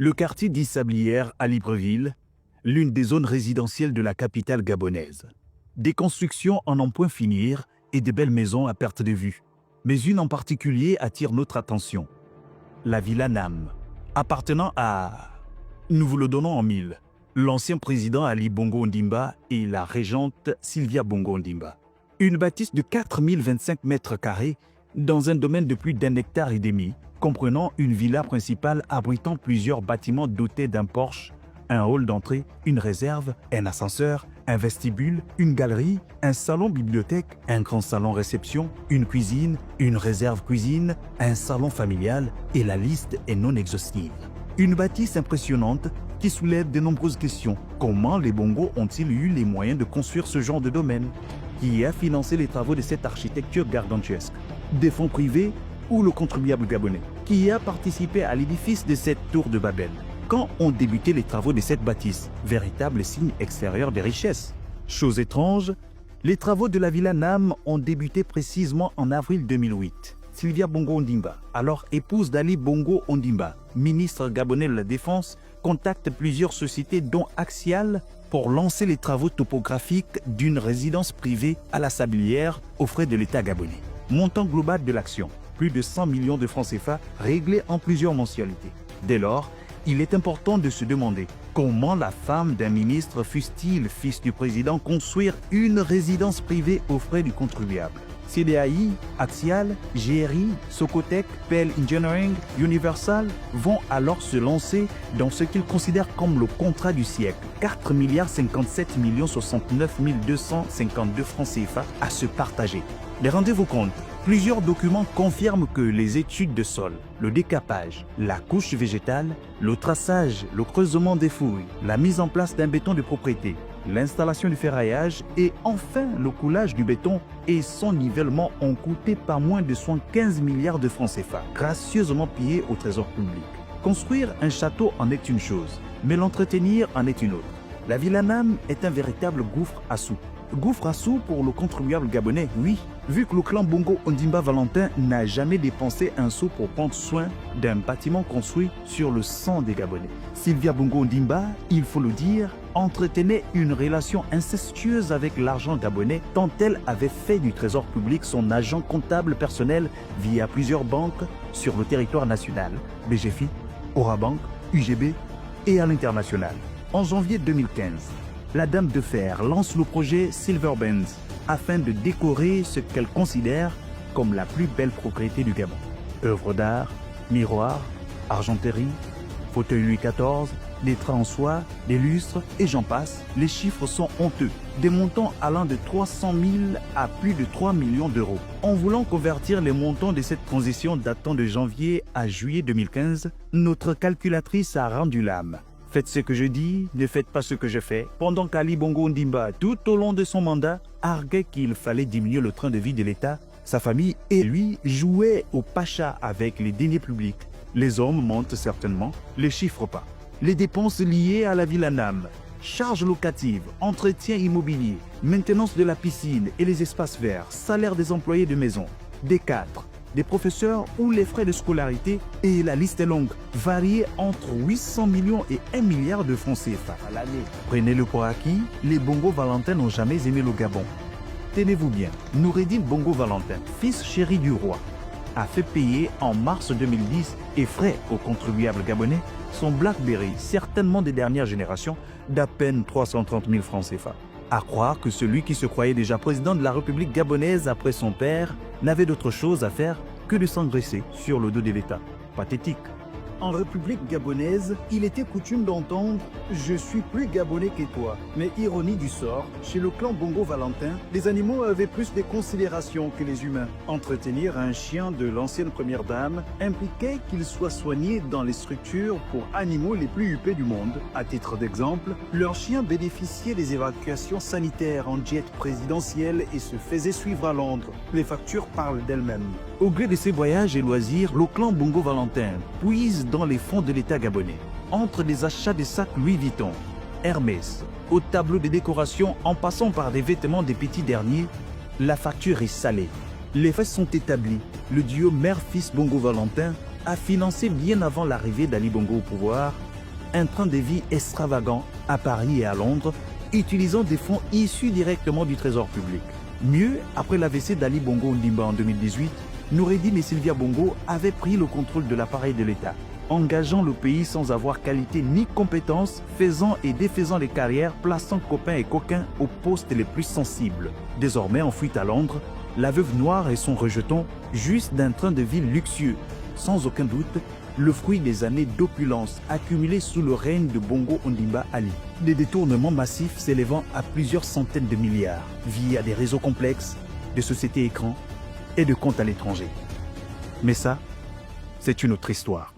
Le quartier d'Issablières à Libreville, l'une des zones résidentielles de la capitale gabonaise. Des constructions en n'en point finir et de belles maisons à perte de vue. Mais une en particulier attire notre attention. La Villa Nam, appartenant à... Nous vous le donnons en mille. L'ancien président Ali Bongo Ondimba et la régente Sylvia Bongo Ondimba. Une bâtisse de 4025 mètres carrés dans un domaine de plus d'1,5 hectare, comprenant une villa principale abritant plusieurs bâtiments dotés d'un porche, un hall d'entrée, une réserve, un ascenseur, un vestibule, une galerie, un salon-bibliothèque, un grand salon-réception, une cuisine, une réserve cuisine, un salon familial et la liste est non exhaustive. Une bâtisse impressionnante qui soulève de nombreuses questions. Comment les Bongo ont-ils eu les moyens de construire ce genre de domaine? Qui a financé les travaux de cette architecture gargantuesque? Des fonds privés ou le contribuable gabonais? Qui a participé à l'édifice de cette tour de Babel? Quand ont débuté les travaux de cette bâtisse? Véritable signe extérieur des richesses. Chose étrange, les travaux de la Villa Nam ont débuté précisément en avril 2008. Sylvia Bongo Ondimba, alors épouse d'Ali Bongo Ondimba, ministre gabonais de la Défense, contacte plusieurs sociétés dont Axial pour lancer les travaux topographiques d'une résidence privée à la Sablière aux frais de l'État gabonais. Montant global de l'action, plus de 100 millions de francs CFA réglés en plusieurs mensualités. Dès lors, il est important de se demander comment la femme d'un ministre, fût-il fils du président, construire une résidence privée aux frais du contribuable. CDAI, Axial, GRI, Socotec, PL Engineering, Universal vont alors se lancer dans ce qu'ils considèrent comme le contrat du siècle. 4 milliards 57 millions 69 252 francs CFA à se partager. Mais rendez-vous compte, plusieurs documents confirment que les études de sol, le décapage, la couche végétale, le traçage, le creusement des fouilles, la mise en place d'un béton de propriété, l'installation du ferraillage et enfin le coulage du béton et son nivellement ont coûté pas moins de 75 milliards de francs CFA, gracieusement pillés au trésor public. Construire un château en est une chose, mais l'entretenir en est une autre. La Villa Nam est un véritable gouffre à sous. Gouffre à sous pour le contribuable gabonais, oui, vu que le clan Bongo Ondimba Valentin n'a jamais dépensé un sou pour prendre soin d'un bâtiment construit sur le sang des Gabonais. Sylvia Bongo Ondimba, il faut le dire, entretenait une relation incestueuse avec l'argent gabonais tant elle avait fait du trésor public son agent comptable personnel via plusieurs banques sur le territoire national, BGFI, Orabank, UGB et à l'international. En janvier 2015, la Dame de Fer lance le projet Silver Bands afin de décorer ce qu'elle considère comme la plus belle propriété du Gabon. Œuvres d'art, miroirs, argenterie, fauteuil Louis XIV, des trains en soie, des lustres et j'en passe. Les chiffres sont honteux. Des montants allant de 300 000 à plus de 3 millions d'euros. En voulant convertir les montants de cette transition datant de janvier à juillet 2015, notre calculatrice a rendu l'âme. Faites ce que je dis, ne faites pas ce que je fais. Pendant qu'Ali Bongo Ondimba, tout au long de son mandat, arguait qu'il fallait diminuer le train de vie de l'État, sa famille et lui jouaient au pacha avec les deniers publics. Les hommes mentent certainement, les chiffres pas. Les dépenses liées à la Villa Nam, charges locatives, entretien immobilier, maintenance de la piscine et les espaces verts, salaire des employés de maison, des cadres, des professeurs ou les frais de scolarité, et la liste est longue, variée entre 800 millions et 1 milliard de francs CFA à l'année. Prenez-le pour acquis, les Bongo Valentin n'ont jamais aimé le Gabon. Tenez-vous bien, Noureddin Bongo Valentin, fils chéri du roi, a fait payer en mars 2010 et frais aux contribuables gabonais son BlackBerry, certainement des dernières générations, d'à peine 330 000 francs CFA. À croire que celui qui se croyait déjà président de la République gabonaise après son père n'avait d'autre chose à faire que de s'engraisser sur le dos de l'État. Pathétique. En République gabonaise, il était coutume d'entendre « Je suis plus gabonais que toi ». Mais ironie du sort, chez le clan Bongo Valentin, les animaux avaient plus de considération que les humains. Entretenir un chien de l'ancienne première dame impliquait qu'il soit soigné dans les structures pour animaux les plus huppés du monde. À titre d'exemple, leur chien bénéficiait des évacuations sanitaires en jet présidentiel et se faisait suivre à Londres. Les factures parlent d'elles-mêmes. Au gré de ses voyages et loisirs, le clan Bongo Valentin puise dans les fonds de l'État gabonais. Entre des achats de sacs Louis Vuitton, Hermès, au tableau de décoration en passant par des vêtements des petits derniers, la facture est salée. Les faits sont établis. Le duo mère-fils Bongo Valentin a financé bien avant l'arrivée d'Ali Bongo au pouvoir un train de vie extravagant à Paris et à Londres, utilisant des fonds issus directement du trésor public. Mieux, après l'AVC d'Ali Bongo Ondimba en 2018, Noureddine et Sylvia Bongo avaient pris le contrôle de l'appareil de l'État, engageant le pays sans avoir qualité ni compétence, faisant et défaisant les carrières, plaçant copains et coquins aux postes les plus sensibles. Désormais en fuite à Londres, la veuve noire et son rejeton jouissent d'un train de vie luxueux, sans aucun doute le fruit des années d'opulence accumulées sous le règne de Bongo Ondimba Ali. Des détournements massifs s'élevant à plusieurs centaines de milliards, via des réseaux complexes, des sociétés écrans et de comptes à l'étranger. Mais ça, c'est une autre histoire.